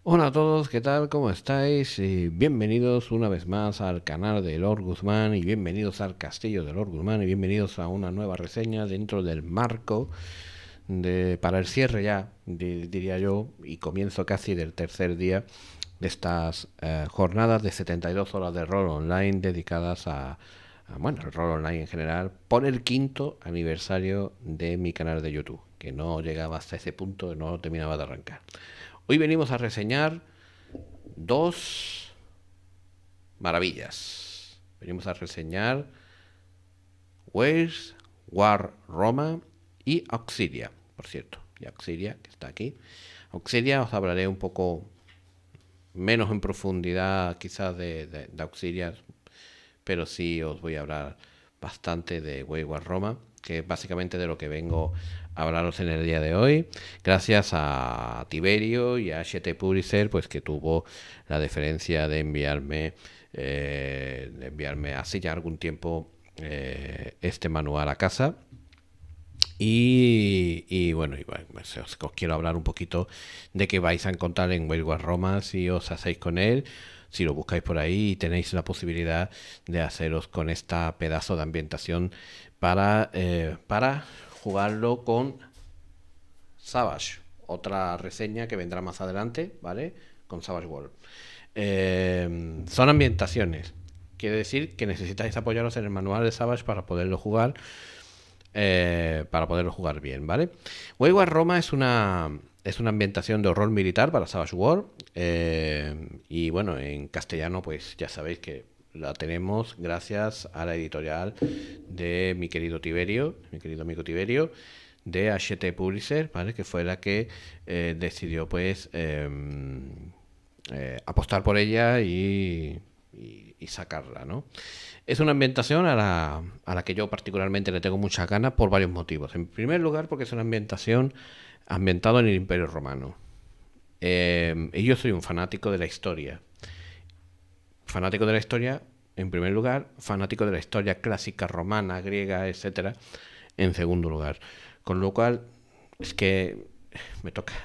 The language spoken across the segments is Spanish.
Hola a todos, ¿qué tal? ¿Cómo estáis? Bienvenidos una vez más al canal de Lord Guzmán y bienvenidos al castillo de Lord Guzmán y bienvenidos a una nueva reseña dentro del marco para el cierre ya, diría yo, y comienzo casi del tercer día de estas jornadas de 72 horas de rol online dedicadas bueno, el rol online en general, por el quinto aniversario de mi canal de YouTube, que no llegaba hasta ese punto, no terminaba de arrancar. Hoy venimos a reseñar dos maravillas. Venimos a reseñar Wales, War Roma y Auxilia, por cierto. Y Auxilia, que está aquí. Auxilia os hablaré un poco menos en profundidad quizás de Auxilia, pero sí os voy a hablar bastante de Wales, War Roma, que es básicamente de lo que vengo a hablaros en el día de hoy, gracias a Tiberio y a HT Publisher, pues que tuvo la deferencia de enviarme hace ya algún tiempo este manual a casa. Bueno, pues os quiero hablar un poquito de qué vais a encontrar en Wales Roma si os hacéis con él, si lo buscáis por ahí y tenéis la posibilidad de haceros con esta pedazo de ambientación para jugarlo con Savage. Otra reseña que vendrá más adelante, ¿vale? Con Savage World. Son ambientaciones. Quiere decir que necesitáis apoyaros en el manual de Savage para poderlo jugar bien, ¿vale? Wayward Roma es una ambientación de horror militar para Savage World. Y bueno, en castellano, pues ya sabéis que la tenemos gracias a la editorial de mi querido Tiberio, mi querido amigo Tiberio, de HT Publisher, ¿vale? Que fue la que decidió, pues, apostar por ella y sacarla, ¿no? Es una ambientación a la que yo particularmente le tengo muchas ganas por varios motivos. En primer lugar, porque es una ambientación ambientada en el Imperio Romano. Y yo soy un fanático de la historia. Fanático de la historia, en primer lugar, fanático de la historia clásica romana, griega, etcétera, en segundo lugar. Con lo cual, es que me toca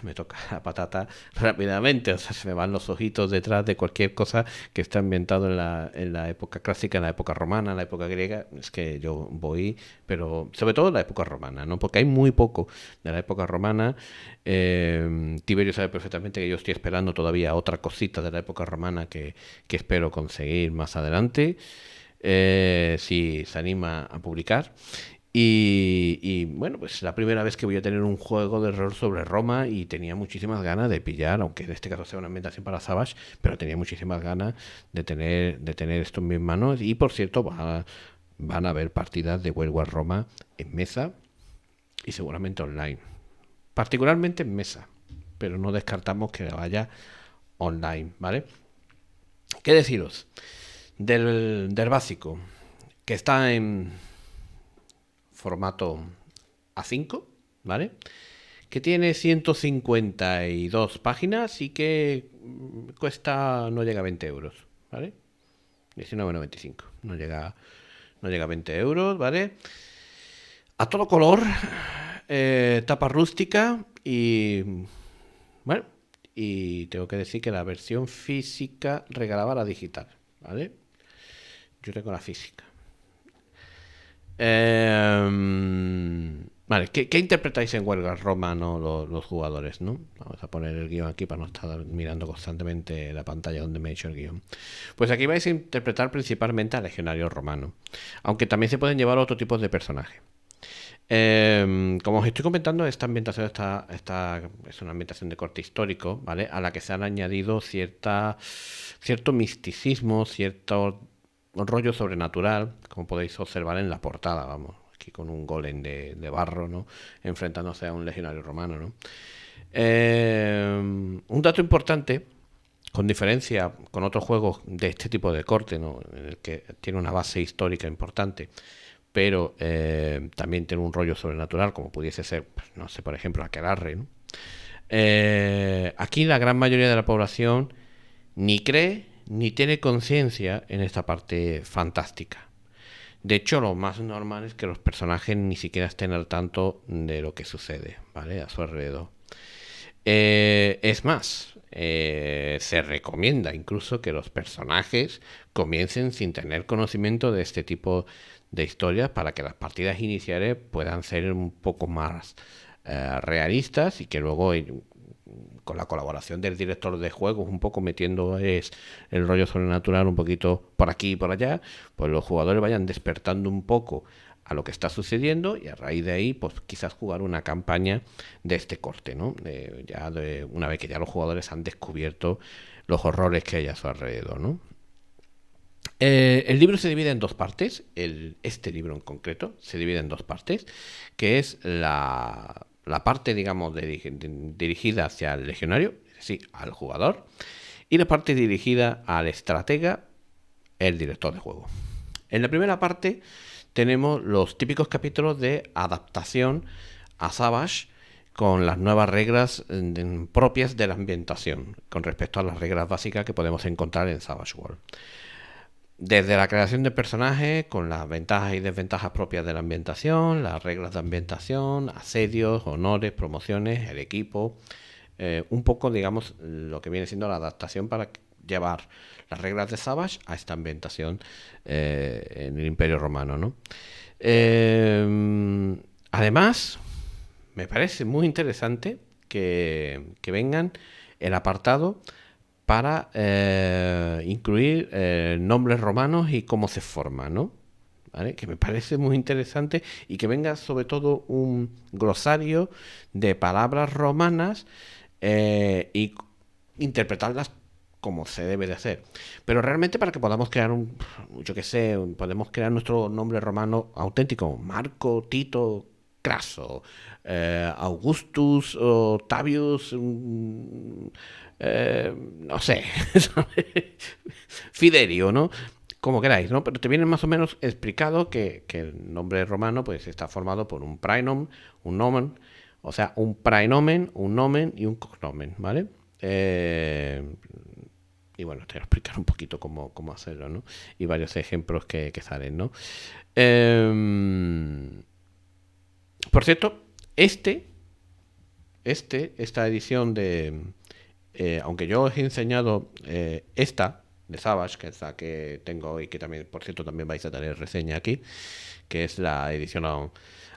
la patata rápidamente, o sea, se me van los ojitos detrás de cualquier cosa que esté ambientado en la época clásica, en la época romana, en la época griega, es que yo voy, pero sobre todo en la época romana, ¿no? Porque hay muy poco de la época romana. Tiberio sabe perfectamente que yo estoy esperando todavía otra cosita de la época romana que espero conseguir más adelante, si se anima a publicar. Bueno, pues la primera vez que voy a tener un juego de rol sobre Roma y tenía muchísimas ganas de pillar, aunque en este caso sea una ambientación para Savage, pero tenía muchísimas ganas de tener esto en mis manos. Y por cierto, van a haber partidas de World War Roma en mesa y seguramente online. Particularmente en mesa, pero no descartamos que vaya online, ¿vale? ¿Qué deciros? Del básico, que está en formato A5, ¿vale? Que tiene 152 páginas y que cuesta, no llega a 20 euros, ¿vale? 19,95. No llega a 20 euros, ¿vale? A todo color, tapa rústica bueno, y tengo que decir que la versión física regalaba la digital, ¿vale? Yo tengo la física. Vale, ¿qué interpretáis en huelga romano los jugadores, no? Vamos a poner el guión aquí para no estar mirando constantemente la pantalla donde me he hecho el guión. Pues aquí vais a interpretar principalmente al legionario romano, aunque también se pueden llevar otro tipo de personaje. Como os estoy comentando, esta ambientación es una ambientación de corte histórico, ¿vale? A la que se han añadido cierto misticismo, cierto rollo sobrenatural, como podéis observar en la portada, vamos, aquí con un golem de barro, ¿no? Enfrentándose a un legionario romano, ¿no? Un dato importante, con diferencia con otros juegos de este tipo de corte, ¿no? En el que tiene una base histórica importante, pero también tiene un rollo sobrenatural, como pudiese ser, pues, no sé, por ejemplo, Aquelarre, ¿no? Aquí la gran mayoría de la población ni cree ni tiene conciencia en esta parte fantástica. De hecho, lo más normal es que los personajes ni siquiera estén al tanto de lo que sucede, ¿vale? A su alrededor. Es más, se recomienda incluso que los personajes comiencen sin tener conocimiento de este tipo de historias para que las partidas iniciales puedan ser un poco más realistas y que luego con la colaboración del director de juegos, un poco metiendo el rollo sobrenatural un poquito por aquí y por allá, pues los jugadores vayan despertando un poco a lo que está sucediendo y a raíz de ahí, pues quizás jugar una campaña de este corte, ¿no? Una vez que ya los jugadores han descubierto los horrores que hay a su alrededor, ¿no? El libro se divide en dos partes, este libro en concreto se divide en dos partes, que es la parte, digamos, dirigida hacia el legionario, es decir, al jugador, y la parte dirigida al estratega, el director de juego. En la primera parte tenemos los típicos capítulos de adaptación a Savage con las nuevas reglas propias de la ambientación con respecto a las reglas básicas que podemos encontrar en Savage World. Desde la creación de personajes, con las ventajas y desventajas propias de la ambientación, las reglas de ambientación, asedios, honores, promociones, el equipo, un poco, digamos, lo que viene siendo la adaptación para llevar las reglas de Savage a esta ambientación en el Imperio Romano, ¿no? Además, me parece muy interesante que vengan el apartado para incluir nombres romanos y cómo se forman, ¿no? ¿Vale? Que me parece muy interesante y que venga sobre todo un glosario de palabras romanas y interpretarlas como se debe de hacer. Pero realmente para que podamos crear yo que sé, podemos crear nuestro nombre romano auténtico, Marco, Tito, Craso, Augustus, Octavius, no sé, Fidelio, ¿no? Como queráis, ¿no? Pero te viene más o menos explicado que el nombre romano pues está formado por un praenom, un nomen, o sea, un praenomen, un nomen y un cognomen, ¿vale? Y bueno, te voy a explicar un poquito cómo hacerlo, ¿no? Y varios ejemplos que salen, ¿no? Por cierto, esta edición aunque yo os he enseñado esta de Savage, que es la que tengo hoy, que también, por cierto, también vais a tener reseña aquí, que es la edición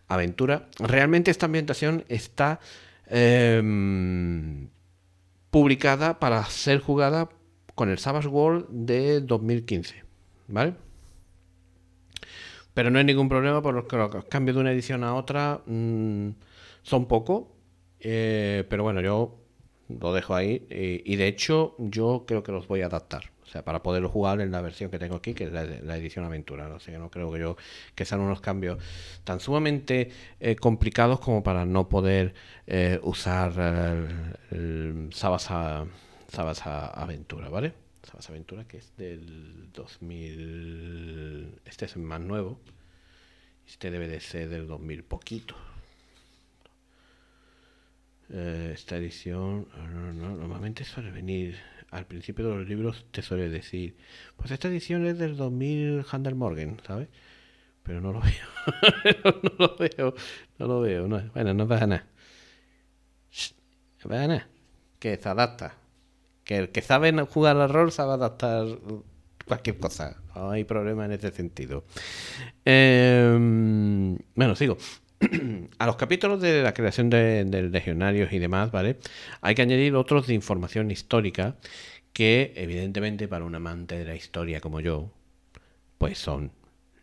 Aventura. Realmente esta ambientación está publicada para ser jugada con el Savage World de 2015, ¿vale? Pero no hay ningún problema porque los cambios de una edición a otra son pocos, pero bueno, yo lo dejo ahí y de hecho yo creo que los voy a adaptar. O sea, para poderlo jugar en la versión que tengo aquí, que es la edición Aventura. ¿No? Así que no creo que sean unos cambios tan sumamente complicados como para no poder usar el Sabas Aventura, ¿vale? Sabas Aventura, que es del 2000. Este es el más nuevo. Este debe de ser del 2000 poquito. Esta edición normalmente suele venir al principio de los libros, te suele decir pues esta edición es del 2000 Handel Morgan, ¿sabes? Pero no lo veo. No lo veo. Bueno, no pasa nada. No pasa nada. Que se adapta. Que el que sabe jugar al rol sabe adaptar cualquier cosa. No hay problema en ese sentido. Bueno, sigo. A los capítulos de la creación de legionarios y demás, ¿vale? Hay que añadir otros de información histórica que, evidentemente, para un amante de la historia como yo, pues son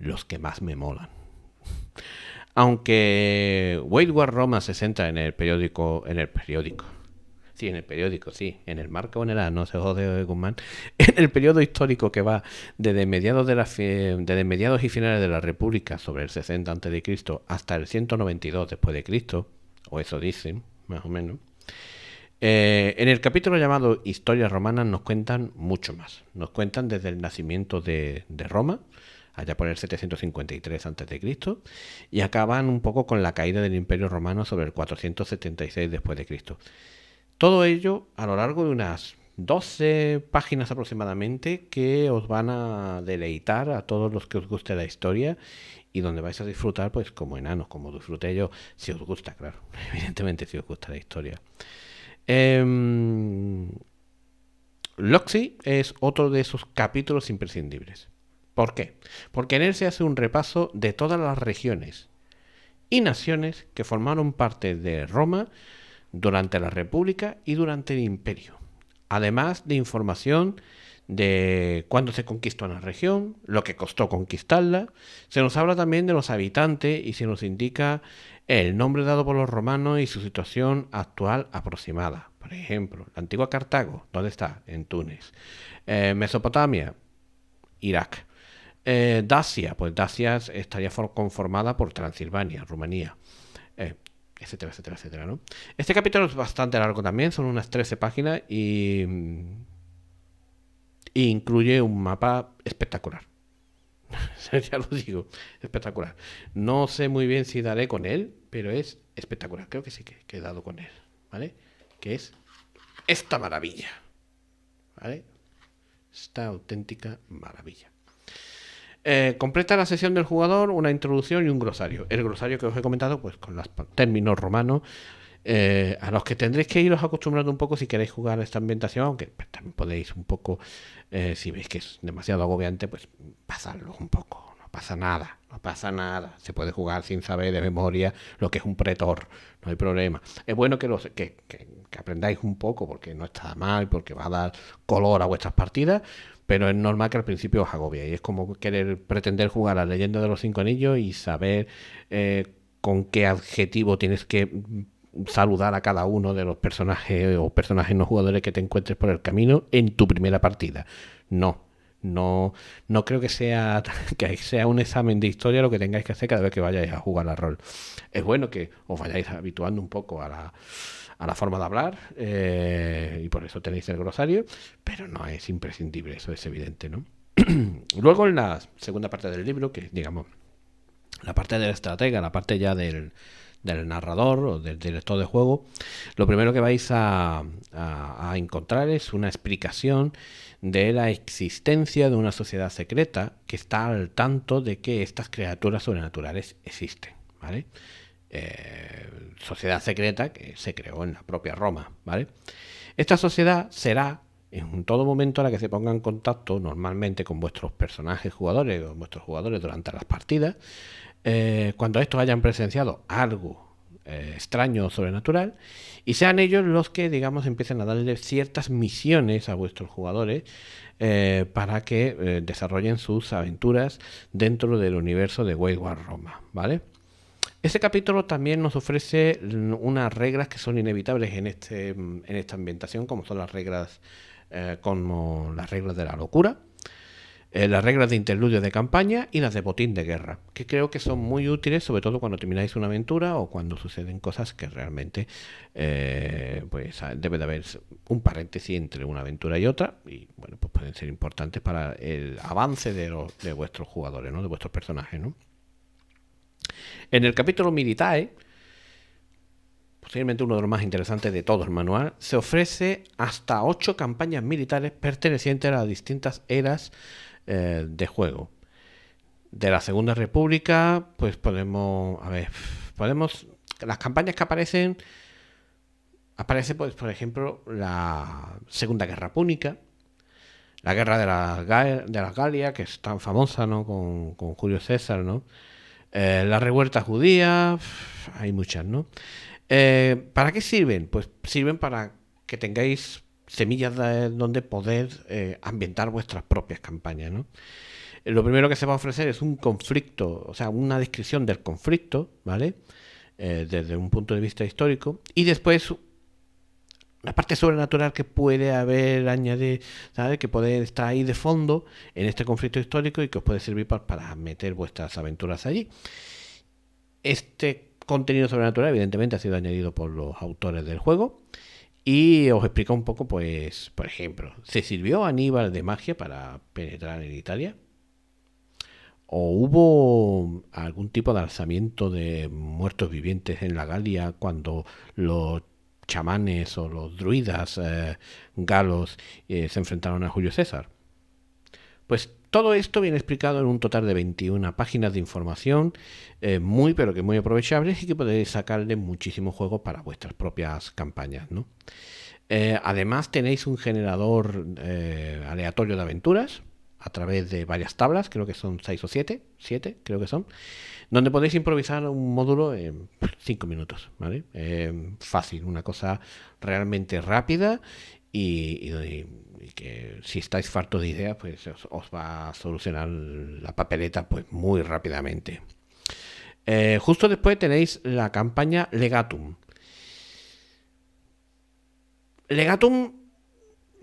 los que más me molan. Aunque Wade War Roma se centra en el periódico, sí, en el periódico, sí, en el marca o en el A, no se jode Guzmán, en el periodo histórico que va desde desde mediados y finales de la República sobre el 60 a.C. hasta el 192 después de Cristo, o eso dicen, más o menos. En el capítulo llamado Historias Romanas nos cuentan mucho más. Nos cuentan desde el nacimiento de Roma, allá por el 753 a.C., y acaban un poco con la caída del Imperio Romano sobre el 476 después de Cristo. Todo ello a lo largo de unas 12 páginas aproximadamente que os van a deleitar a todos los que os guste la historia y donde vais a disfrutar pues como enanos, como disfruté yo, si os gusta, claro, evidentemente si os gusta la historia. Loxi es otro de esos capítulos imprescindibles. ¿Por qué? Porque en él se hace un repaso de todas las regiones y naciones que formaron parte de Roma durante la República y durante el Imperio. Además de información de cuándo se conquistó una región, lo que costó conquistarla. Se nos habla también de los habitantes y se nos indica el nombre dado por los romanos y su situación actual aproximada. Por ejemplo, la antigua Cartago, ¿dónde está? En Túnez. Mesopotamia, Irak. Dacia, pues Dacia estaría conformada por Transilvania, Rumanía, etcétera, etcétera, etcétera, ¿no? Este capítulo es bastante largo también, son unas 13 páginas y incluye un mapa espectacular. Ya lo digo, espectacular. No sé muy bien si daré con él, pero es espectacular. Creo que sí que he dado con él, ¿vale? Que es esta maravilla, ¿vale? Esta auténtica maravilla. Completa la sesión del jugador una introducción y un glosario. El glosario que os he comentado, pues con los términos romanos, a los que tendréis que iros acostumbrando un poco si queréis jugar esta ambientación, aunque pues, también podéis un poco, si veis que es demasiado agobiante, pues pasarlo un poco. No pasa nada, no pasa nada. Se puede jugar sin saber de memoria lo que es un pretor, no hay problema. Es bueno que aprendáis un poco porque no está mal, porque va a dar color a vuestras partidas. Pero es normal que al principio os agobie. Y es como querer pretender jugar a la Leyenda de los Cinco Anillos y saber con qué adjetivo tienes que saludar a cada uno de los personajes o personajes no jugadores que te encuentres por el camino en tu primera partida. No creo que sea un examen de historia lo que tengáis que hacer cada vez que vayáis a jugar a rol. Es bueno que os vayáis habituando un poco a la forma de hablar y por eso tenéis el glosario, pero no es imprescindible, eso es evidente, ¿no? Luego en la segunda parte del libro, que digamos la parte del estratega, la parte ya del narrador o del director de juego, lo primero que vais a encontrar es una explicación de la existencia de una sociedad secreta que está al tanto de que estas criaturas sobrenaturales existen, ¿vale? Sociedad secreta que se creó en la propia Roma, ¿vale? Esta sociedad será en todo momento a la que se ponga en contacto normalmente con vuestros personajes jugadores o vuestros jugadores durante las partidas, cuando estos hayan presenciado algo extraño o sobrenatural y sean ellos los que, digamos, empiecen a darle ciertas misiones a vuestros jugadores para que desarrollen sus aventuras dentro del universo de Wayward Roma, ¿vale? Este capítulo también nos ofrece unas reglas que son inevitables en esta ambientación, como son las reglas como las reglas de la locura, las reglas de interludio de campaña y las de botín de guerra, que creo que son muy útiles, sobre todo cuando termináis una aventura o cuando suceden cosas que realmente pues debe de haber un paréntesis entre una aventura y otra y bueno, pues pueden ser importantes para el avance de vuestros jugadores, ¿no? De vuestros personajes, ¿no? En el capítulo Militae, posiblemente uno de los más interesantes de todo el manual, se ofrece hasta 8 campañas militares pertenecientes a las distintas eras de juego. De la Segunda República, pues podemos, las campañas que aparece pues por ejemplo la Segunda Guerra Púnica, la Guerra de las Galias, que es tan famosa, ¿no? Con Julio César, ¿no? La revuelta judía, hay muchas, ¿no? ¿Para qué sirven? Pues sirven para que tengáis semillas donde poder ambientar vuestras propias campañas, ¿no? Lo primero que se va a ofrecer es un conflicto, o sea, una descripción del conflicto, ¿vale? Desde un punto de vista histórico. Y después una parte sobrenatural que puede haber añadido, ¿sabes? Que puede estar ahí de fondo en este conflicto histórico y que os puede servir para meter vuestras aventuras allí. Este contenido sobrenatural evidentemente ha sido añadido por los autores del juego y os explica un poco, pues, por ejemplo, ¿se sirvió Aníbal de magia para penetrar en Italia? ¿O hubo algún tipo de alzamiento de muertos vivientes en la Galia cuando los chamanes o los druidas galos se enfrentaron a Julio César? Pues Todo esto viene explicado en un total de 21 páginas de información muy pero que muy aprovechables y que podéis sacarle muchísimos juegos para vuestras propias campañas, ¿no? Además tenéis un generador aleatorio de aventuras a través de varias tablas, creo que son 6 o 7 creo que son, donde podéis improvisar un módulo en 5 minutos, ¿vale? Fácil, una cosa realmente rápida y que si estáis fartos de ideas, pues os va a solucionar la papeleta pues muy rápidamente. Justo después tenéis la campaña Legatum. Legatum,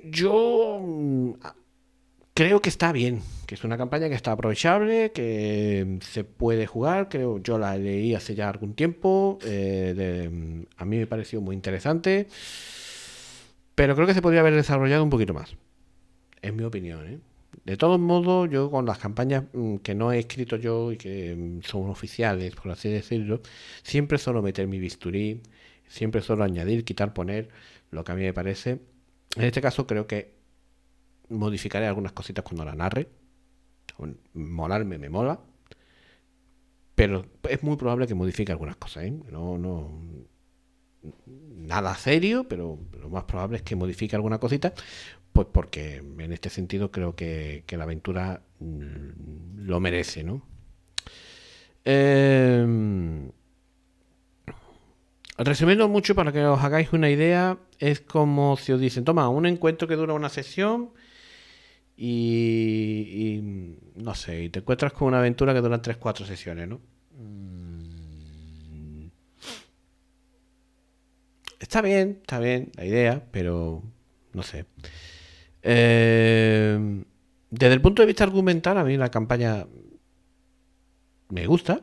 yo creo que está bien, que es una campaña que está aprovechable, que se puede jugar. Creo, yo la leí hace ya algún tiempo. A mí me pareció muy interesante, pero creo que se podría haber desarrollado un poquito más, en mi opinión, ¿eh? De todos modos, yo con las campañas que no he escrito yo y que son oficiales, por así decirlo, siempre suelo meter mi bisturí, siempre suelo añadir, quitar, poner lo que a mí me parece. En este caso creo que modificaré algunas cositas cuando la narre. Molarme me mola, pero es muy probable que modifique algunas cosas, ¿eh? No, nada serio, pero lo más probable es que modifique alguna cosita, pues porque en este sentido creo que la aventura lo merece, ¿no? Eh, Resumiendo mucho para que os hagáis una idea, es como si os dicen, toma, un encuentro que dura una sesión y no sé, y te encuentras con una aventura que dura 3 4 sesiones, ¿no? Está bien la idea, pero no sé. Desde el punto de vista argumental, a mí la campaña me gusta,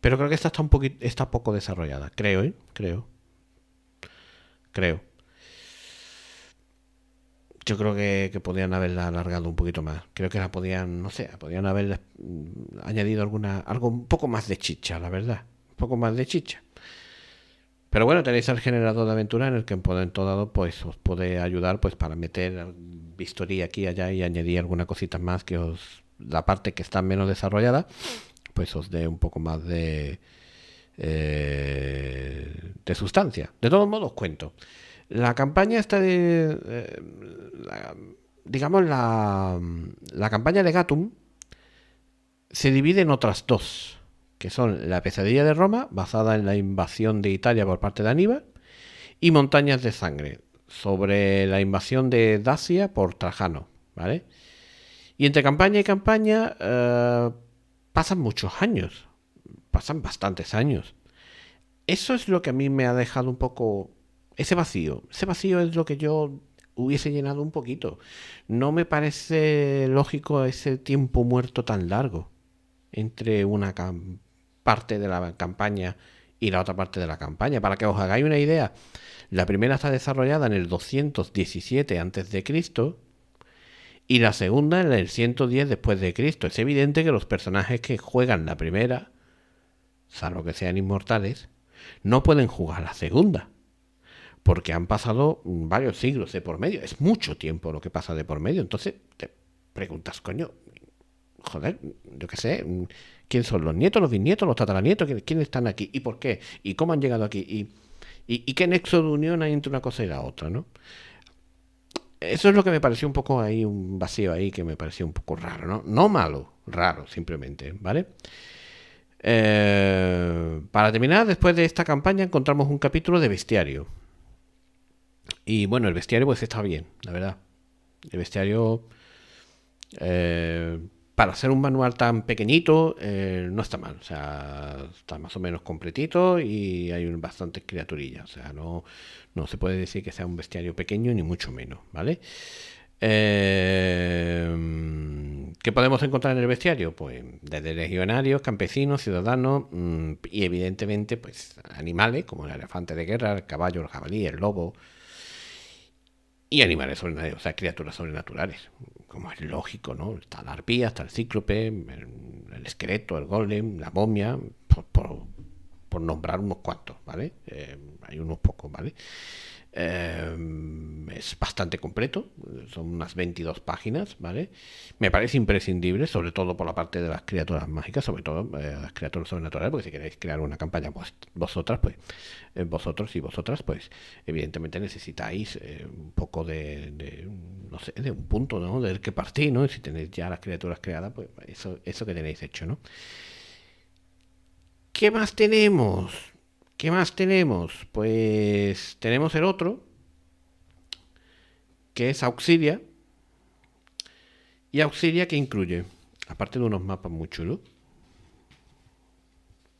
pero creo que esta está un poquito, está poco desarrollada. Creo, ¿eh? Creo. Yo creo que podían haberla alargado un poquito más. Creo que la podían, no sé, podían haber añadido algo un poco más de chicha, la verdad. Un poco más de chicha. Pero bueno, tenéis el generador de aventura en el que en momento dado pues os puede ayudar pues para meter historia aquí y allá y añadir alguna cosita más que la parte que está menos desarrollada, pues os dé un poco más de sustancia. De todos modos, os cuento. La campaña está digamos, la campaña de Gatum se divide en otras dos, que son La pesadilla de Roma, basada en la invasión de Italia por parte de Aníbal, y Montañas de Sangre, sobre la invasión de Dacia por Trajano, ¿vale? Y entre campaña y campaña pasan muchos años, pasan bastantes años. Eso es lo que a mí me ha dejado un poco ese vacío. Ese vacío es lo que yo hubiese llenado un poquito. No me parece lógico ese tiempo muerto tan largo entre una parte de la campaña y la otra parte de la campaña. Para que os hagáis una idea, la primera está desarrollada en el 217 a.C. y la segunda en el 110 después de Cristo. Es evidente que los personajes que juegan la primera, salvo que sean inmortales, no pueden jugar la segunda, porque han pasado varios siglos de por medio. Es mucho tiempo lo que pasa de por medio. Entonces te preguntas, coño, joder, yo qué sé, ¿quién son los nietos, los bisnietos, los tataranietos? ¿Quiénes están aquí? ¿Y por qué? ¿Y cómo han llegado aquí? ¿Y qué nexo de unión hay entre una cosa y la otra, no? Eso es lo que me pareció un poco ahí, un vacío ahí que me pareció un poco raro, ¿no? No malo, raro, simplemente, ¿vale? Para terminar, después de esta campaña encontramos un capítulo de bestiario. Y bueno, el bestiario pues está bien, la verdad. El bestiario, eh, para ser un manual tan pequeñito, no está mal. O sea, está más o menos completito y hay bastantes criaturillas. O sea, no se puede decir que sea un bestiario pequeño, ni mucho menos, ¿vale? ¿Qué podemos encontrar en el bestiario? Pues desde legionarios, campesinos, ciudadanos y evidentemente pues animales como el elefante de guerra, el caballo, el jabalí, el lobo y animales sobrenaturales, o sea, criaturas sobrenaturales, como es lógico, ¿no? Está la arpía, está el cíclope, el esqueleto, el golem, la momia, por nombrar unos cuantos, ¿vale? Hay unos pocos, ¿vale? Es bastante completo, son unas 22 páginas, ¿vale? Me parece imprescindible, sobre todo por la parte de las criaturas mágicas, sobre todo las criaturas sobrenaturales, porque si queréis crear una campaña vosotras, pues vosotros y vosotras, pues evidentemente necesitáis un poco no sé, de un punto, ¿no? Del que partir, ¿no? Y si tenéis ya las criaturas creadas, pues eso que tenéis hecho, ¿no? ¿Qué más tenemos? ¿Qué más tenemos? Pues tenemos el otro, que es Auxilia. Y Auxilia que incluye, aparte de unos mapas muy chulos,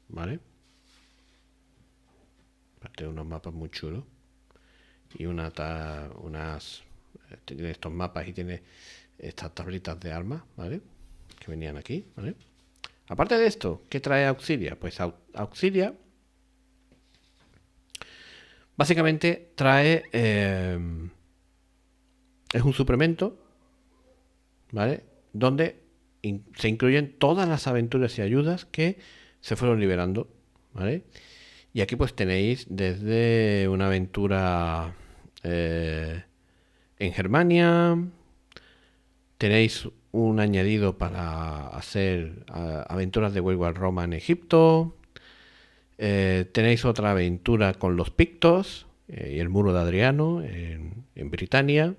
¿vale? Aparte de unos mapas muy chulos y tiene estos mapas y tiene estas tablitas de armas, ¿vale? Que venían aquí, ¿vale? Aparte de esto, ¿qué trae Auxilia? Pues Auxilia básicamente trae es un suplemento, ¿vale? Donde se incluyen todas las aventuras y ayudas que se fueron liberando, ¿vale? Y aquí pues tenéis desde una aventura en Germania, tenéis un añadido para hacer aventuras de Wayward Roma en Egipto, tenéis otra aventura con los Pictos y el muro de Adriano en Britania,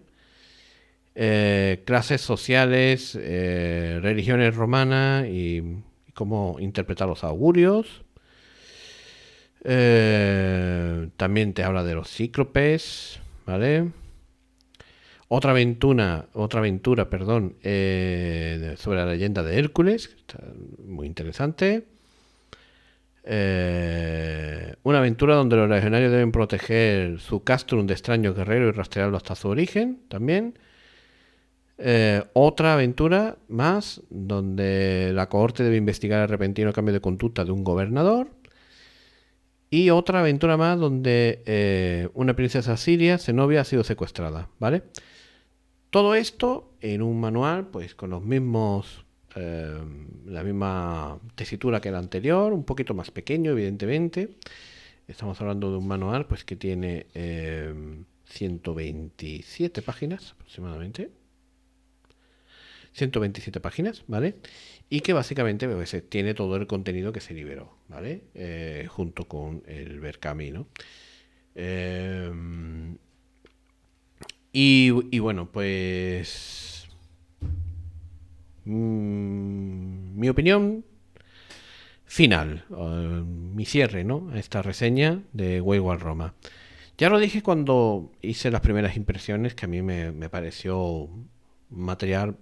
clases sociales, religiones romanas y cómo interpretar los augurios. También te habla de los cíclopes, ¿vale? Otra aventura, perdón, sobre la leyenda de Hércules, que está muy interesante. Una aventura donde los legionarios deben proteger su castrum de extraños guerreros y rastrearlo hasta su origen, también. Otra aventura más donde la cohorte debe investigar el repentino cambio de conducta de un gobernador. Y otra aventura más donde una princesa siria, Zenobia, ha sido secuestrada, ¿vale? Todo esto en un manual, pues con los mismos, la misma tesitura que el anterior, un poquito más pequeño, evidentemente. Estamos hablando de un manual, pues que tiene 127 páginas aproximadamente. 127 páginas, ¿vale? Y que básicamente pues, tiene todo el contenido que se liberó, ¿vale? Junto con el Berkami, ¿no? Y bueno, pues mi opinión final, mi cierre, ¿no? A esta reseña de Wayward Roma. Ya lo dije cuando hice las primeras impresiones, que a mí me pareció material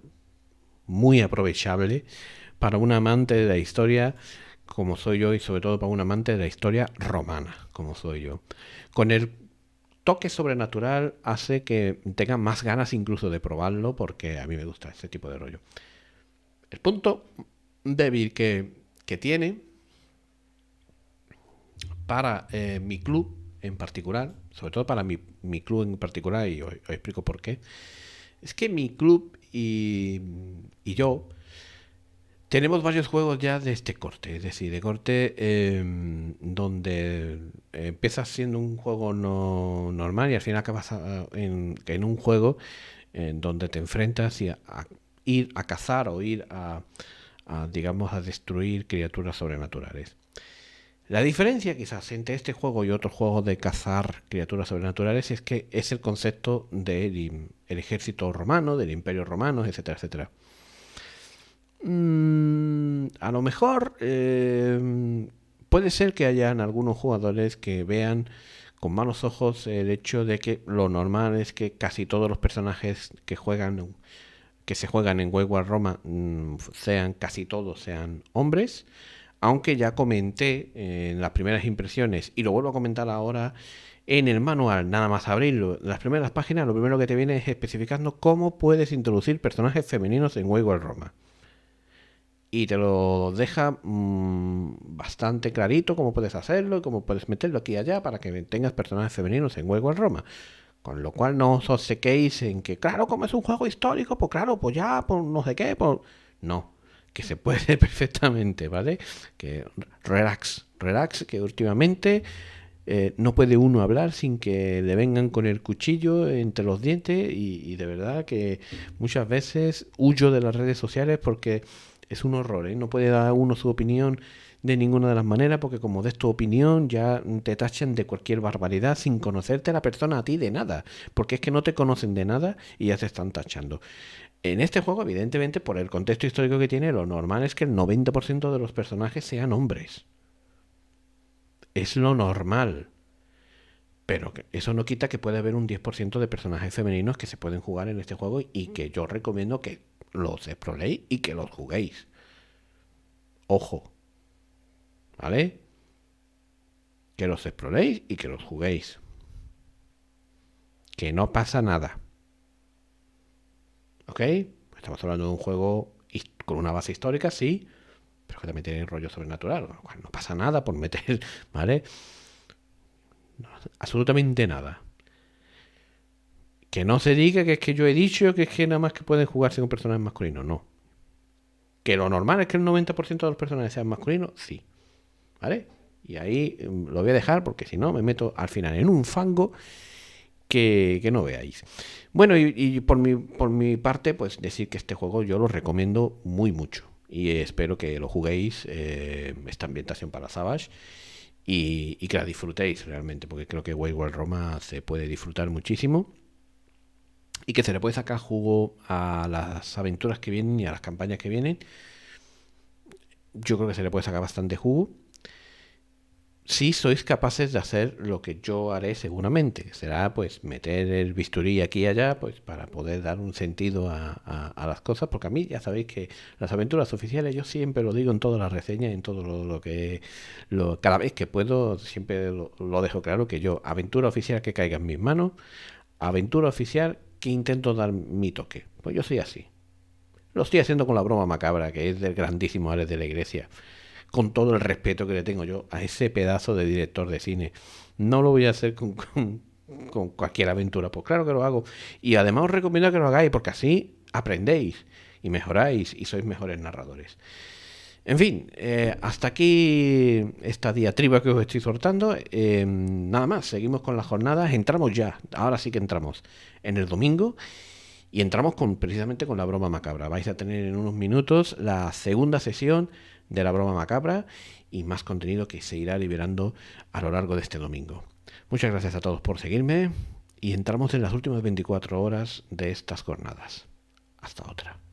muy aprovechable para un amante de la historia como soy yo y sobre todo para un amante de la historia romana como soy yo. Con el toque sobrenatural hace que tenga más ganas incluso de probarlo porque a mí me gusta ese tipo de rollo. El punto débil que tiene para mi club en particular, sobre todo para mi club en particular, y os explico por qué, es que mi club y yo tenemos varios juegos ya de este corte, es decir, de corte donde empiezas siendo un juego no normal y al final acabas en un juego en donde te enfrentas a ir a cazar o ir digamos, a destruir criaturas sobrenaturales. La diferencia quizás entre este juego y otros juegos de cazar criaturas sobrenaturales es que es el concepto del ejército romano, del imperio romano, etcétera, etcétera. A lo mejor puede ser que hayan algunos jugadores que vean con malos ojos el hecho de que lo normal es que casi todos los personajes que se juegan en Wayward Roma casi todos sean hombres, aunque ya comenté en las primeras impresiones y lo vuelvo a comentar ahora en el manual, nada más abrirlo, las primeras páginas, lo primero que te viene es especificando cómo puedes introducir personajes femeninos en Wayward Roma. Y te lo deja bastante clarito cómo puedes hacerlo y cómo puedes meterlo aquí y allá para que tengas personajes femeninos en Wayward Roma. Con lo cual no os obcequéis en que, claro, como es un juego histórico, pues claro, pues ya, pues no sé qué, pues... No, que se puede perfectamente, ¿vale? Que relax, que últimamente No puede uno hablar sin que le vengan con el cuchillo entre los dientes y de verdad que muchas veces huyo de las redes sociales porque es un horror, ¿eh? No puede dar uno su opinión de ninguna de las maneras porque como des tu opinión ya te tachan de cualquier barbaridad sin conocerte a la persona a ti de nada, porque es que no te conocen de nada y ya te están tachando. En este juego, evidentemente, por el contexto histórico que tiene, lo normal es que el 90% de los personajes sean hombres. Es lo normal. Pero eso no quita que puede haber un 10% de personajes femeninos que se pueden jugar en este juego y que yo recomiendo que los exploréis y que los juguéis. Ojo, ¿vale? Que los exploréis y que los juguéis. Que no pasa nada. ¿Ok? Estamos hablando de un juego con una base histórica, sí, pero que también tiene rollo sobrenatural. No pasa nada por meter, ¿vale? No, absolutamente nada. Que no se diga que es que yo he dicho que es que nada más que pueden jugarse con personajes masculinos. No. Que lo normal es que el 90% de los personajes sean masculinos, sí. ¿Vale? Y ahí lo voy a dejar porque si no me meto al final en un fango que no veáis. Bueno, y por mi parte, pues decir que este juego yo lo recomiendo muy mucho. Y espero que lo juguéis, esta ambientación para Savage, y que la disfrutéis realmente, porque creo que Wayward Roma se puede disfrutar muchísimo y que se le puede sacar jugo a las aventuras que vienen y a las campañas que vienen. Yo creo que se le puede sacar bastante jugo si sois capaces de hacer lo que yo haré seguramente. Será pues meter el bisturí aquí y allá pues para poder dar un sentido a las cosas, porque a mí ya sabéis que las aventuras oficiales yo siempre lo digo en todas las reseñas, en todo lo que cada vez que puedo siempre lo dejo claro que yo aventura oficial que caiga en mis manos, aventura oficial que intento dar mi toque. Pues yo soy así. Lo estoy haciendo con la broma macabra, que es del grandísimo Alex de la Iglesia. Con todo el respeto que le tengo yo a ese pedazo de director de cine. No lo voy a hacer con cualquier aventura. Pues claro que lo hago. Y además os recomiendo que lo hagáis, porque así aprendéis y mejoráis y sois mejores narradores. En fin, hasta aquí esta diatriba que os estoy soltando. Nada más, seguimos con las jornadas. Entramos ya, ahora sí que entramos en el domingo. Y entramos precisamente con la broma macabra. Vais a tener en unos minutos la segunda sesión de la broma macabra y más contenido que se irá liberando a lo largo de este domingo. Muchas gracias a todos por seguirme y entramos en las últimas 24 horas de estas jornadas. Hasta otra.